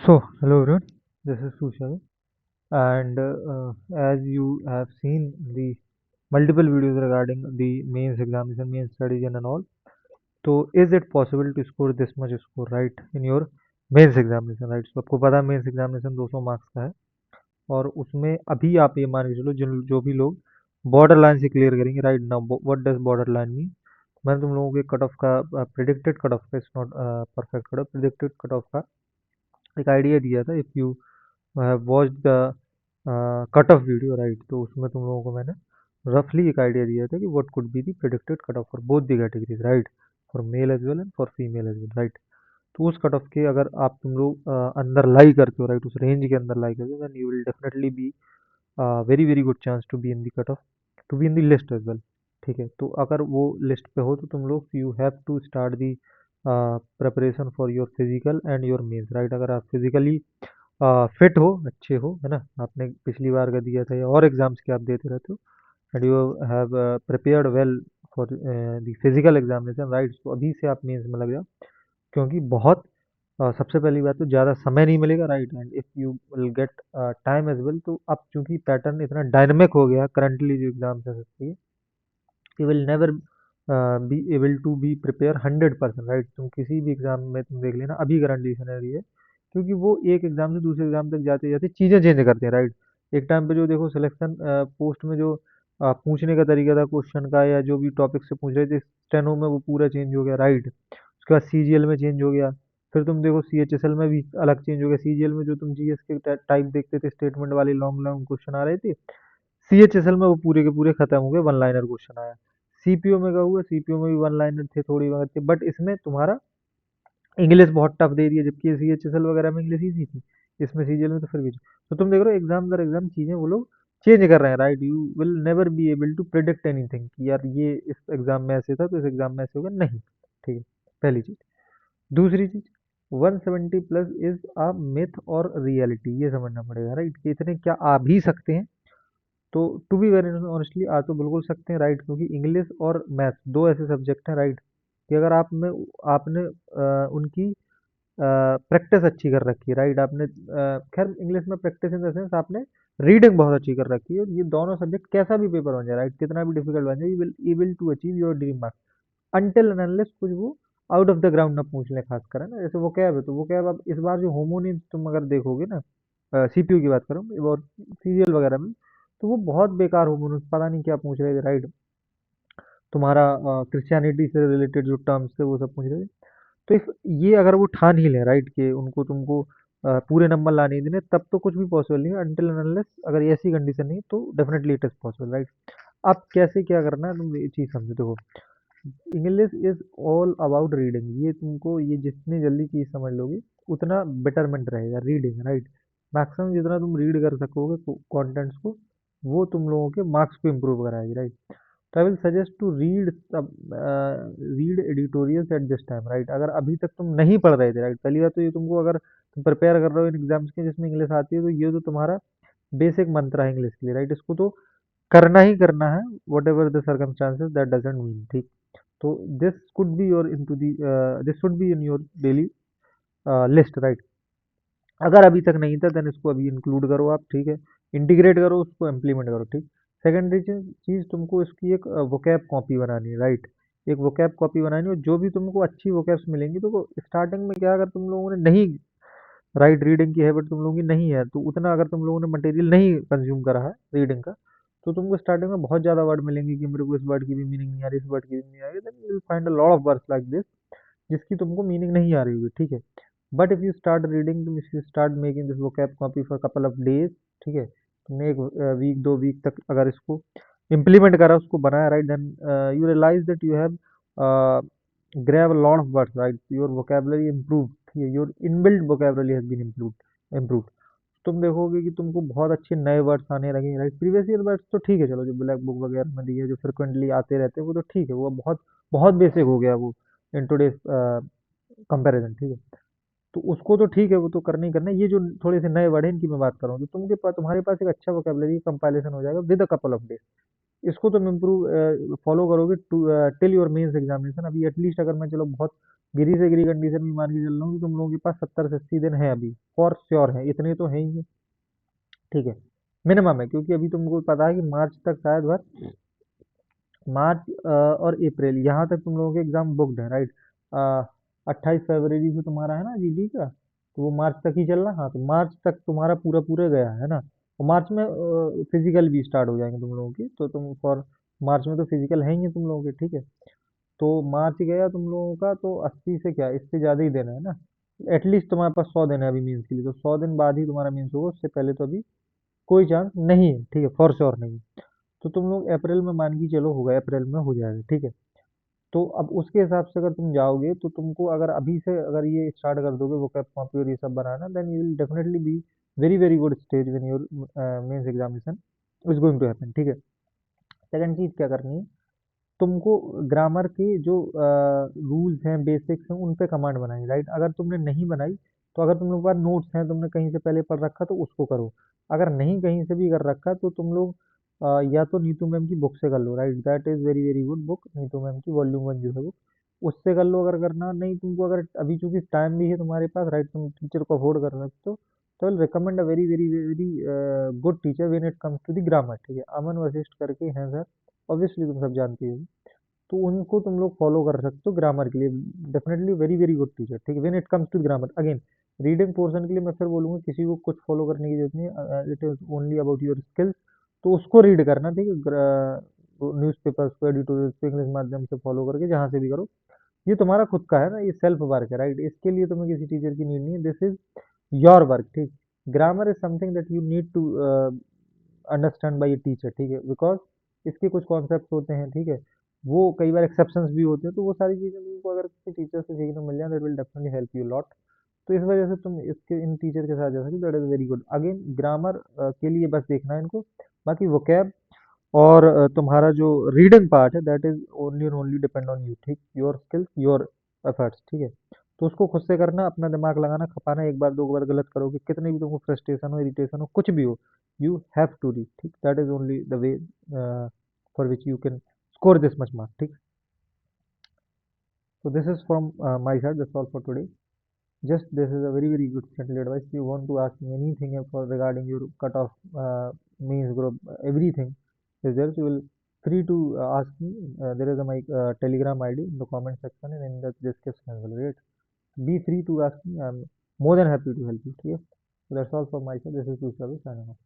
So, hello everyone, this is Sushal, and as you have seen the multiple videos regarding the mains examination, main studies and all, तो is it possible to score this much score right in your mains examination, right? So आपको पता है mains examination 200 marks का है और उसमें अभी आप ये मान के चलो जो भी लोग बॉर्डर लाइन से क्लियर करेंगे right now what does border line mean. मैंने तुम लोगों के कट ऑफ का प्रिडिक्टेड कट ऑफ का it's not perfect cut off predicted cut off का एक आइडिया दिया था if you have watched the cut of video right, तो उसमें तुम लोगों को मैंने रफली एक आइडिया दिया था कि what could be the predicted cut off for both the categories right, for male as well and for female as well right. तो उस कट ऑफ के अगर आप तुम लोग अंदर लाई करते हो राइट, उस रेंज के अंदर लाई करते हो then you will definitely be very very good chance to be in the cut off, to be in the list as well. ठीक है, तो अगर वो लिस्ट पे हो तो तुम लोग you have to start the preparation for your physical and your mains right. अगर आप फिजिकली फिट हो, अच्छे हो, है ना, आपने पिछली बार का दिया था या और एग्जाम्स के आप देते रहते हो and you have prepared well for the physical examination right, तो अभी से आप मेंस में लग जाओ क्योंकि बहुत सबसे पहली बात तो ज़्यादा समय नहीं मिलेगा right, and if you will get time as well, तो अब चूंकि पैटर्न इतना डायनामिक हो गया करंटली जो एग्जाम्स है सकती है, you will never be able to be prepare 100% right. तुम किसी भी एग्जाम में तुम देख लेना अभी करंट सिनेरियो है, क्योंकि वो एक एग्जाम से दूसरे एग्जाम तक जाते जाते चीज़ें चेंज करते हैं राइट। एक टाइम पे जो देखो सिलेक्शन पोस्ट में जो पूछने का तरीका था क्वेश्चन का या जो भी टॉपिक से पूछ रहे थे स्टेनो में, वो पूरा चेंज हो गया राइट। उसके बाद सीजीएल में चेंज हो गया, फिर तुम देखो सीएचएसएल में भी अलग चेंज हो गया। सीजीएल में जो तुम जीएस के टाइप देखते थे स्टेटमेंट वाले लॉन्ग लॉन्ग क्वेश्चन आ रहे थे, सीएचएसएल में वो पूरे के पूरे खत्म हो गए, वन लाइनर क्वेश्चन आया। सीपीओ में क्या हुआ, सीपीओ में भी वन लाइनर थे थोड़ी बहुत थे, बट इसमें तुम्हारा इंग्लिश बहुत टफ दे रही है, जबकि सीएचएसएल वगैरह में इंग्लिश ईजी थी, इसमें सीजीएल में तो फिर भी। तो तुम देख रहे हो एग्जाम दर एग्जाम चीजें वो लोग चेंज कर रहे हैं right. You will never be able to predict anything कि यार ये इस एग्जाम में ऐसे था तो इस एग्जाम में ऐसे होगा, नहीं। ठीक है, पहली चीज। दूसरी चीज, 170 प्लस इज अ मिथ और रियलिटी, ये समझना पड़ेगा राइट कि इतने क्या आ भी सकते हैं। तो टू बी वेरी ऑनेस्टली आ तो बिल्कुल सकते हैं राइट, क्योंकि इंग्लिश और मैथ्स दो ऐसे सब्जेक्ट हैं राइट कि अगर आप में आपने उनकी प्रैक्टिस अच्छी कर रखी है राइट, आपने खैर इंग्लिश में प्रैक्टिस इन द सेंस आपने रीडिंग बहुत अच्छी कर रखी है, और ये दोनों सब्जेक्ट कैसा भी पेपर बन जाए राइट, कितना भी डिफिकल्ट बन जाए, you will able to achieve your dream marks until and unless कुछ वो आउट ऑफ द ग्राउंड ना पूछ ले, खास कर है ना। जैसे वो कैब है तो वो कैब अब इस बार जो होमोनिम्स तुम अगर देखोगे ना, सीपीयू की बात करूँ और सीरियल वगैरह में, तो वो बहुत बेकार होमोनिम्स, पता नहीं क्या पूछ रहे थे राइट। तुम्हारा क्रिश्चियनिटी से रिलेटेड जो टर्म्स थे वो सब पूछ रहे थे। तो इफ ये अगर वो ठान ही लें राइट कि उनको तुमको पूरे नंबर लाने ही देने, तब तो कुछ भी पॉसिबल नहीं है अनटिल अनलेस अगर ऐसी कंडीशन नहीं तो definitely it is possible right. अब कैसे क्या करना है तुम ये चीज़ समझो, देखो English is all about reading, ये तुमको ये जितनी जल्दी चीज़ समझ लोगे उतना बेटरमेंट रहेगा रीडिंग राइट। मैक्सिमम जितना तुम रीड कर सकोगे कंटेंट्स को, वो तुम लोगों के मार्क्स को इम्प्रूव कराएगी राइट। तो I will suggest to read editorials at this time right. अगर अभी तक तुम नहीं पढ़ रहे थे राइट, पहली बात तो ये तुमको, अगर तुम प्रिपेयर कर रहे हो इन एग्जाम्स के जिसमें इंग्लिश आती है, तो ये तो तुम्हारा बेसिक मंत्र है इंग्लिश के लिए राइट, इसको तो करना ही करना है what ever the circumstances, that doesn't mean ठीक। तो this could be your into the, this should be in your daily list right. अगर अभी तक नहीं था देन इसको अभी इंक्लूड करो आप, ठीक है, इंटीग्रेट करो उसको, इम्प्लीमेंट करो ठीक। सेकेंडरी चीज तुमको इसकी एक वोकैब कॉपी बनानी है राइट। एक वोकैब कॉपी बनानी है, और जो भी तुमको अच्छी वोकैब्स मिलेंगी, तो स्टार्टिंग में क्या, अगर तुम लोगों ने नहीं राइट रीडिंग की हैबिट तुम लोगों की नहीं है, तो उतना अगर तुम लोगों ने मटेरियल नहीं कंज्यूम करा है रीडिंग का, तो तुमको स्टार्टिंग में बहुत ज़्यादा वर्ड मिलेंगे कि मेरे को इस वर्ड की भी मीनिंग नहीं आ रही, इस वर्ड की भी नहीं आ रही, then you will find a lot of words like this जिसकी तुमको मीनिंग नहीं आ रही होगी, ठीक है। But if you start reading, if you start making this vocab copy for couple of days, ठीक है, तुमने एक वीक 2 वीक तक अगर इसको इम्प्लीमेंट करा, उसको बनाया right, then you realise that you have grab a lot of words right, your vocabulary improved, ठीक है, your inbuilt vocabulary has been improved। तुम देखोगे कि तुमको बहुत अच्छे नए वर्ड्स आने लगे राइट। प्रीवियस ईयर वर्ड्स तो ठीक है, चलो जो ब्लैक बुक वगैरह में दिए जो फ्रिक्वेंटली आते रहते हैं वो तो ठीक है, वो बहुत बहुत बेसिक हो गया वो इन टुडेज कंपैरिजन, ठीक है। तो उसको तो ठीक है, वो तो करना ही करना है। ये जो थोड़े से नए वर्ड हैं इनकी मैं बात कर रहा हूँ, तो तुमके पास तुम्हारे पास एक अच्छा वोकेबलरी कंपाइलेशन हो जाएगा with a couple of days. इसको तुम इम्प्रूव फॉलो करोगे to till your mains examination. अभी एटलीस्ट अगर मैं चलो बहुत गिरी से गिरी कंडीशन में मान के चल रहा हूँ कि तुम लोगों के पास 70 से 80 दिन है अभी, फॉर श्योर है, इतने तो है ही है, ठीक है, मिनिमम है, क्योंकि अभी तुमको पता है कि मार्च तक शायद भर, मार्च और अप्रैल यहाँ तक तुम लोगों के एग्जाम बुकड है, राइट। 28 फरवरी से तुम्हारा है ना जीडी का, तो वो मार्च तक ही चल रहा, हाँ, तो मार्च तक तुम्हारा पूरा पूरा गया है ना, और मार्च में फिजिकल भी स्टार्ट हो जाएंगे तुम लोगों की, तो तुम फॉर मार्च में तो फिजिकल है ही है तुम लोगों के, ठीक है। तो मार्च गया तुम लोगों का, तो 80 से क्या, इससे ज़्यादा ही देना है ना, एटलीस्ट तुम्हारे पास 100 दिन है अभी मीन्स के लिए, तो 100 दिन बाद ही तुम्हारा मीन्स होगा, उससे पहले तो अभी कोई चांस नहीं है, ठीक है, फॉर श्योर नहीं। तो तुम लोग अप्रैल में मान के चलो, होगा अप्रैल में हो जाएगा, ठीक है। तो अब उसके हिसाब से अगर तुम जाओगे, तो तुमको अगर अभी से अगर ये स्टार्ट कर दोगे वो कैप कॉपी और ये सब बनाना, then you will definitely be very very good stage when your mains examination is going to happen, ठीक है। सेकंड चीज क्या करनी है, तुमको ग्रामर के जो रूल्स हैं, बेसिक्स हैं, उन पे कमांड बनाई, राइट। अगर तुमने नहीं बनाई, तो अगर तुम लोग के पास नोट्स हैं, तुमने कहीं से पहले पढ़ रखा, तो उसको करो। अगर नहीं कहीं से भी कर रखा, तो तुम लोग या तो नीतू मैम की बुक से कर लो, right, that is very very good book, Neetu ma'am की वॉल्यूम 1 जो है बुक, उससे कर लो। अगर करना नहीं तुमको, अगर अभी चूंकि टाइम भी है तुम्हारे पास, राइट, तुम टीचर को अफोर्ड कर सकते हो, तो will recommend a very very very good teacher when it comes to the grammar, ठीक है, अमन वशिष्ठ करके हैं सर, ऑब्वियसली तुम सब जानती हो, तो उनको तुम लोग फॉलो कर सकते हो ग्रामर के लिए, definitely very very good teacher, ठीक है, when it comes to grammar. Again reading portion के लिए मैं फिर बोलूंगा किसी को कुछ फॉलो करने की जरूरत नहीं, it is only about your skills, तो उसको रीड करना, ठीक है, न्यूज़ पेपर्स को, एडिटोरियल को इंग्लिश माध्यम से फॉलो करके जहाँ से भी करो, ये तुम्हारा खुद का है ना, ये सेल्फ वर्क है, राइट, इसके लिए तुम्हें किसी टीचर की नीड नहीं है, दिस इज योर वर्क, ठीक। Grammar is something that you need to understand by a teacher, ठीक है, बिकॉज इसके कुछ कॉन्सेप्ट होते हैं, ठीक है, वो कई बार एक्सेप्शंस भी होते हैं, तो वो सारी चीज़ें तुमको अगर किसी टीचर से सीखने को मिल जाए, that will definitely help you lot. तो इस वजह से तुम इसके इन टीचर के साथ जा सकते हो, that is very good. Again grammar के लिए बस देखना है इनको, बाकी वोकैब और तुम्हारा जो रीडिंग पार्ट है, that is only and only depend on you, ठीक, योर स्किल्स योर एफर्ट्स, ठीक है। तो उसको खुद से करना, अपना दिमाग लगाना, खपाना, एक बार दो बार गलत करोगे, कितनी भी तुमको फ्रस्ट्रेशन हो, इरिटेशन हो, कुछ भी हो, यू हैव टू रीड, ठीक, that is only the way for which you can score this much mark, ठीक। So this is from my side. That's all for today. Just this is a very very good friendly advice. If you want to ask me anything for regarding your cutoff means group, everything is there. So you will free to ask me. There is a my Telegram ID in the comment section and in the description as well. Right? Be free to ask me. I'm more than happy to help you. Okay? So that's all from my side. This is Tushar signing off.